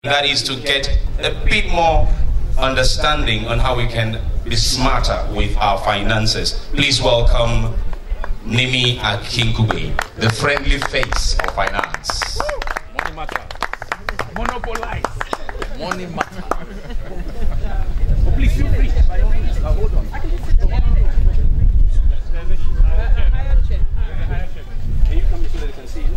That is to get a bit more understanding on how we can be smarter with our finances. Please welcome Nimi Akinkugbe, the friendly face of finance. Money matter. Monopolize. Money matter. Oh, please feel free. By all means. Hold on. Can you come so that they can see you?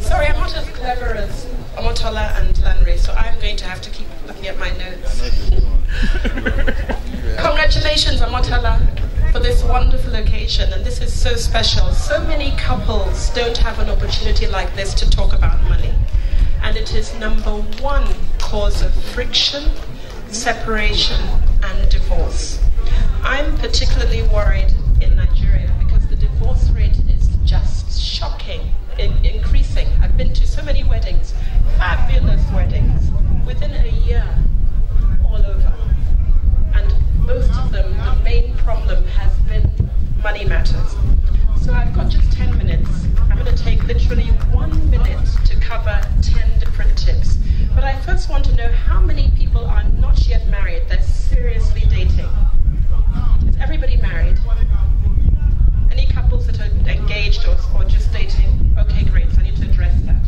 Sorry, I'm not as clever as Omotola and Darey, so I'm going to have to keep looking at my notes. Congratulations, Omotola, for this wonderful occasion, and this is so special. So many couples don't have an opportunity like this to talk about money, and it is #1 cause of friction, separation, and divorce. I'm particularly worried in Nigeria because the divorce rate is just shocking. Increasing. I've been to so many weddings, fabulous weddings, within a year, all over. And most of them, the main problem has been money matters. So I've got just 10 minutes. I'm going to take literally 1 minute to cover 10 different tips. But I first want to know how many people are not yet married, they're seriously dating. Is everybody married? Any couples that are engaged or just dating? Okay, great, so I need to address that.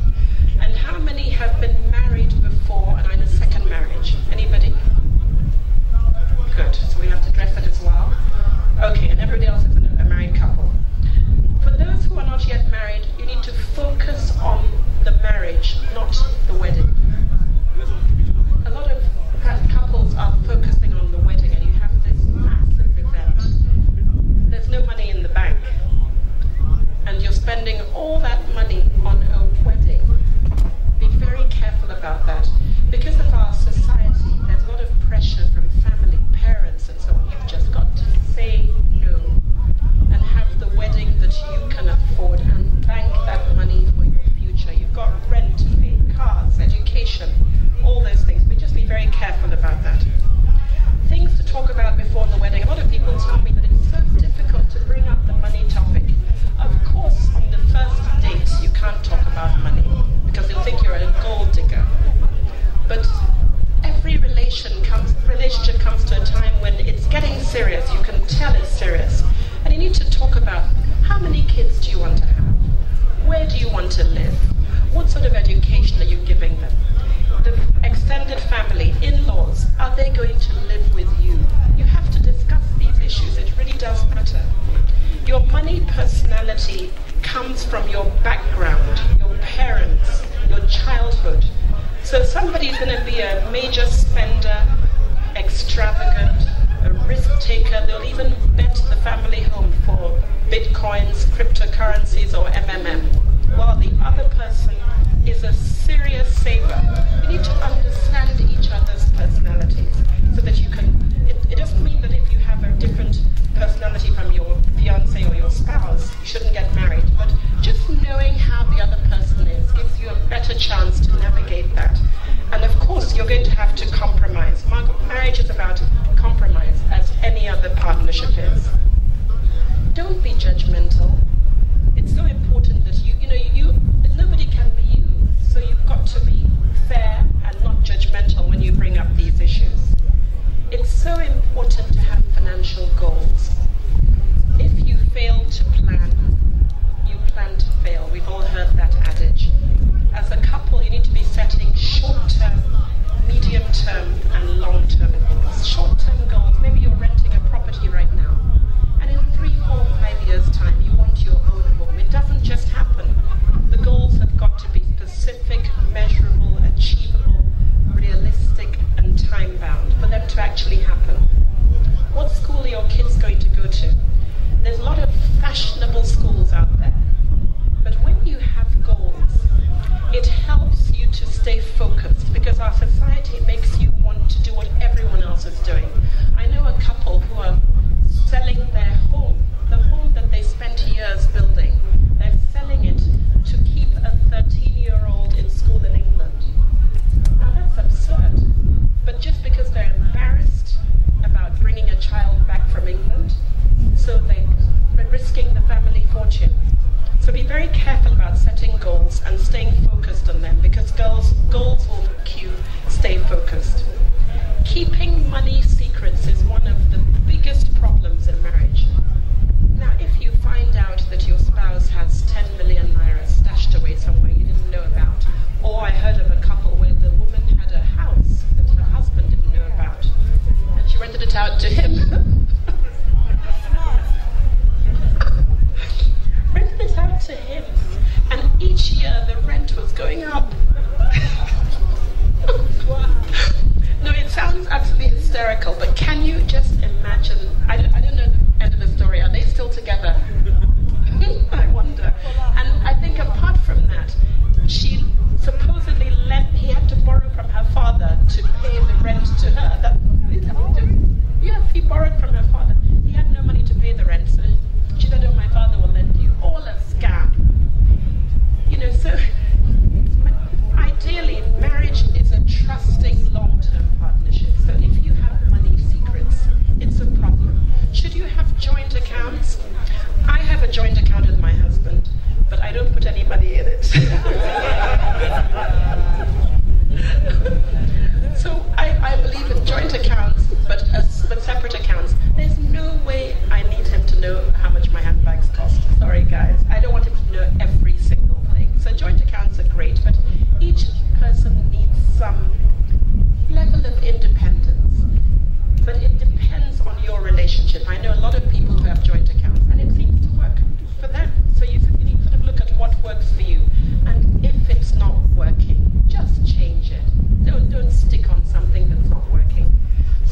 And how many have been married before and are in a second marriage? Anybody? Good, so we have to address that as well. Okay, and everybody else is a married couple. For those who are not yet married, you need to focus on the marriage, not the wedding. A lot of couples are focusing on the wedding, and you have this massive event. There's no money in the bank, and you're spending all that money on a wedding. Be very careful about that. Because of our society, there's a lot of pressure from family, parents, and so on. You've just got to say no and have the wedding that you can afford and bank that money for your future. You've got rent to pay, cars, education, all those things. But just be very careful about that. Things to talk about before the wedding. A lot of people tell me that it's so difficult to bring up the money topic. Of course, on the first date, you can't talk about money because they'll think you're a gold digger. But every relationship comes to a time when it's getting serious. You can tell it's serious. And you need to talk about how many kids do you want to have? Where do you want to live? What sort of education are you giving them? The extended family, in-laws, are they going to live with you? You have to discuss these issues. It really does matter. Your money personality comes from your background, your parents, your childhood. So somebody's going to be a major spender, extravagant, a risk taker. They'll even bet the family home for bitcoins, cryptocurrencies, or MMM, while the other person is a serious saver. You need to understand each other's personalities so that you can, it doesn't mean that if you have a different personality from your fiance or your spouse, you shouldn't get married, but just knowing how the other person is gives you a better chance to navigate that. And of course, you're going to have to compromise. Marriage is about compromise, as any other partnership is. Don't be judgmental. It's so important that nobody can be you, so you've got to be fair and not judgmental when you bring up these issues. It's so important to have financial goals. If you fail to plan, you plan to fail. We've all heard that adage. As a couple, you need to be setting short-term, medium-term, and long-term goals. Short-term goals, maybe you're renting a property right now, and in 3, 4, 5 years' time, you want your own home. It doesn't just happen. The goals have got to be specific, measurable, achievable, realistic, and time-bound for them to actually happen. What school are your kids going to go to? There's a lot of fashionable schools out there. But when you have goals, it helps you to stay focused because our society makes you want to do what everyone else is doing. I know a couple who are selling their home, the home that they spent years building. They're selling it to keep a 13-year-old in school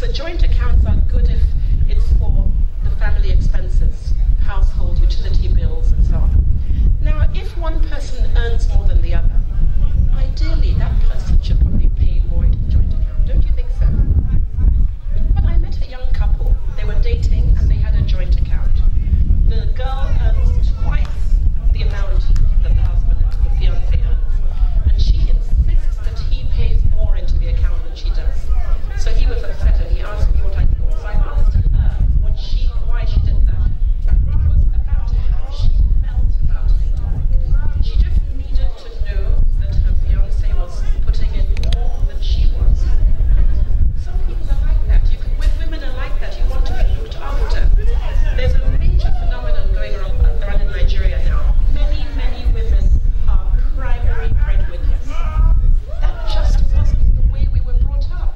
So joint accounts are good if it's for the family expenses, household, utility bills, and so on. Now, if one person earns more than the other, ideally that person should probably pay more into the joint account. Don't you think so? But I met a young couple. They were dating and they had a joint account. The girl earns twice the amount that the husband, the fiancé, earns. And she insists that he pays more into the account than she does. So he was upset and he asked me what I thought. So I asked her why she did that. It was about how she felt about it. She just needed to know that her fiancé was putting in more than she was. Some people are like that. Women are like that. You want to be looked after. There's a major phenomenon going around in Nigeria now. Many, many women are primary breadwinners. That just wasn't the way we were brought up.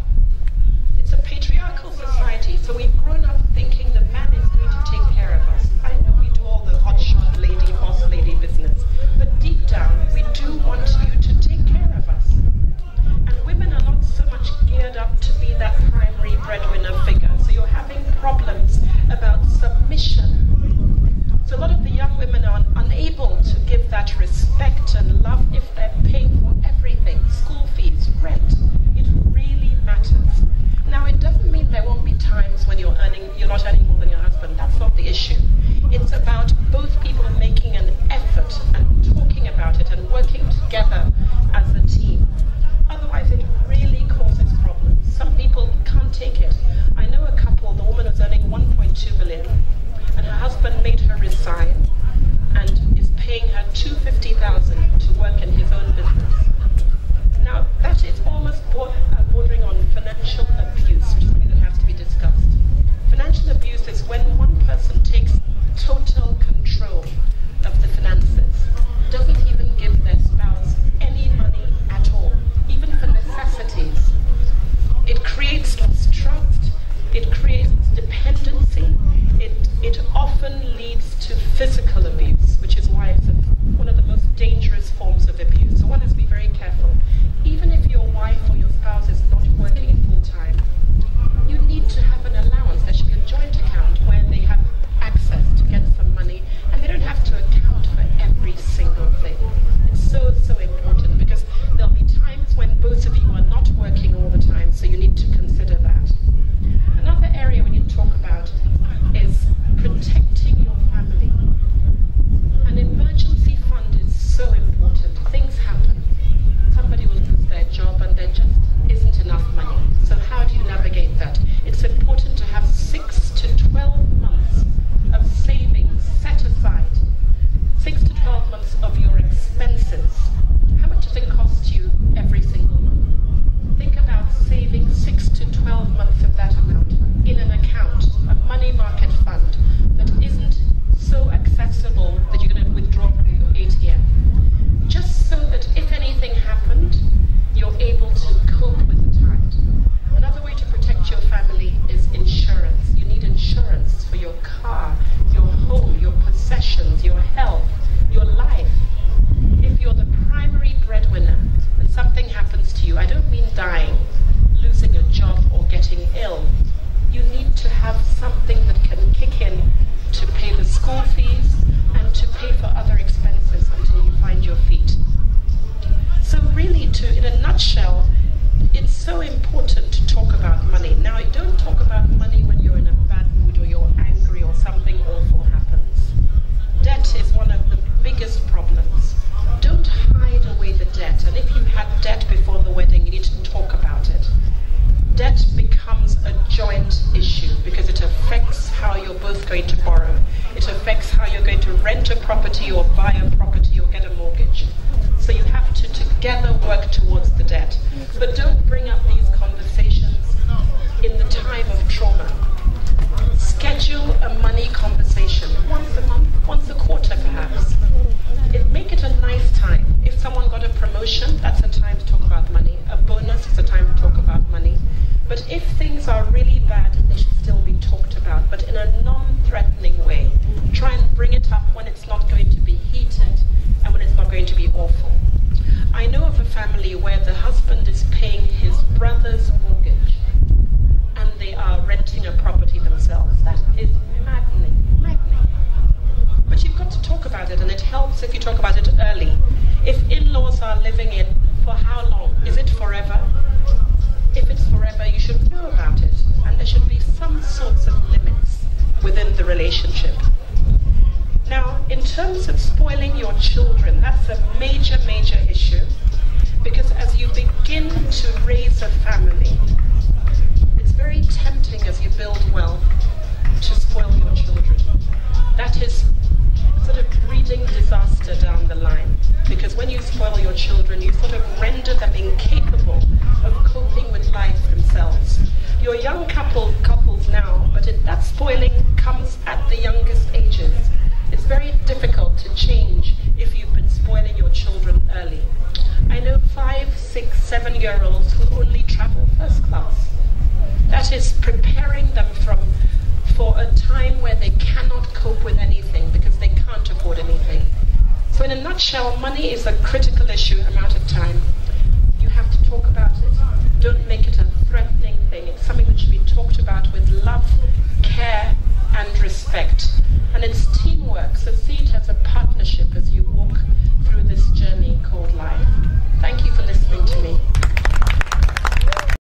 It's a patriarchal society, so we've grown up thinking the man is going to take care of us. I know we do all the hotshot lady, boss lady business, but deep down, we do want you to take care of us. And women are not so much geared up to be that primary breadwinner figure, so you're having problems about submission. So a lot of the young women are unable to give that respect and love if they're paying for everything, school fees, rent. It really matters. Now, it doesn't mean there won't be times when you're not earning more than your husband. That's not the issue. It's about both people making an effort and talking about it and working together as a team. Otherwise, it really causes problems. Some people can't take it. I know a couple, the woman was earning 1.2 million, and her husband made her resign and is paying her $250,000 to work in his own business. Now, that is almost bordering on financial abuse, which is something that has to be discussed. Financial abuse is when one person takes total control of the finances, doesn't even give their spouse any money at all, even for necessities. It creates mistrust, it creates dependency, it often leads to physical abuse, which is why it's one of the most dangerous forms of abuse. So one has to be very careful. Even if your wife or your spouse is not working full time, you need to have an allowance. There should be a joint account where they have access to get some money and they don't have to account for every single thing. It's so, so important because there'll be times when both of you are not working all the time, so you need to consider that. Another area we need to talk about is protecting your family. An emergency fund is so important. Things happen. Somebody will lose their job and there just isn't enough money. So how do you navigate that? It's important to have 6 to 12 months of savings set aside. 6 to 12 months of your expenses. How much does it cost you every single month? Think about saving 6 to 12 months of that amount in an account, a money market fund that isn't so accessible that you're going to withdraw from your ATM. Just so that if anything happened, you're able to cope with the tide. Another way to protect your family is insurance. You need insurance for your car, your home, your possessions, your health, your life. If you're the primary breadwinner and something happens to you, I don't mean dying, losing a job or getting ill. You need to have something that can kick in to pay the school fees and to pay for other expenses until you find your feet. So really, in a nutshell, it's so important to talk about money. Now, don't talk about money when you're in a bad mood or you're angry or something awful happens. Debt is one of the biggest problems. Don't hide away the debt. And if you had debt before the wedding, you need to talk about it. Debt becomes a joint issue because it affects how you're both going to borrow. It affects how you're going to rent a property or buy a property or get a mortgage. So you have to together work towards the debt. But don't bring up these conversations in the time of trauma. Schedule a money conversation once a month, once a quarter perhaps. Make it a nice time. If someone got a promotion, that's a time to talk about money. A bonus is a time to talk about money. But if things are really bad, they should still be talked about, but in a non-threatening way. Try and bring it up when it's not going to be heated and when it's not going to be awful. I know of a family where the husband is paying his brother's mortgage, and they are renting a property themselves. That is maddening. But you've got to talk about it, and it helps if you talk about it early. If in-laws are living in, for how long? Is it forever? If it's forever, you should know about it, and there should be some sorts of limits within the relationship. Now, in terms of spoiling your children, that's a major issue, because as you begin to raise a family, it's very tempting as you build wealth to spoil your children. That is sort of breeding disaster down the line, because when you spoil your children, you sort of render them incapable of coping with life themselves. You're young couples now, but that spoiling comes at the youngest ages. It's very difficult to change if you've been spoiling your children early. I know 5, 6, 7-year-olds who only travel first class. That is preparing them for a time where they cannot cope with anything because they can't afford anything. So in a nutshell, money is a critical issue. Amount of time. You have to talk about it. Don't make it a threatening thing. It's something that should be talked about with love, care, and respect. And it's teamwork, so see it as a partnership as you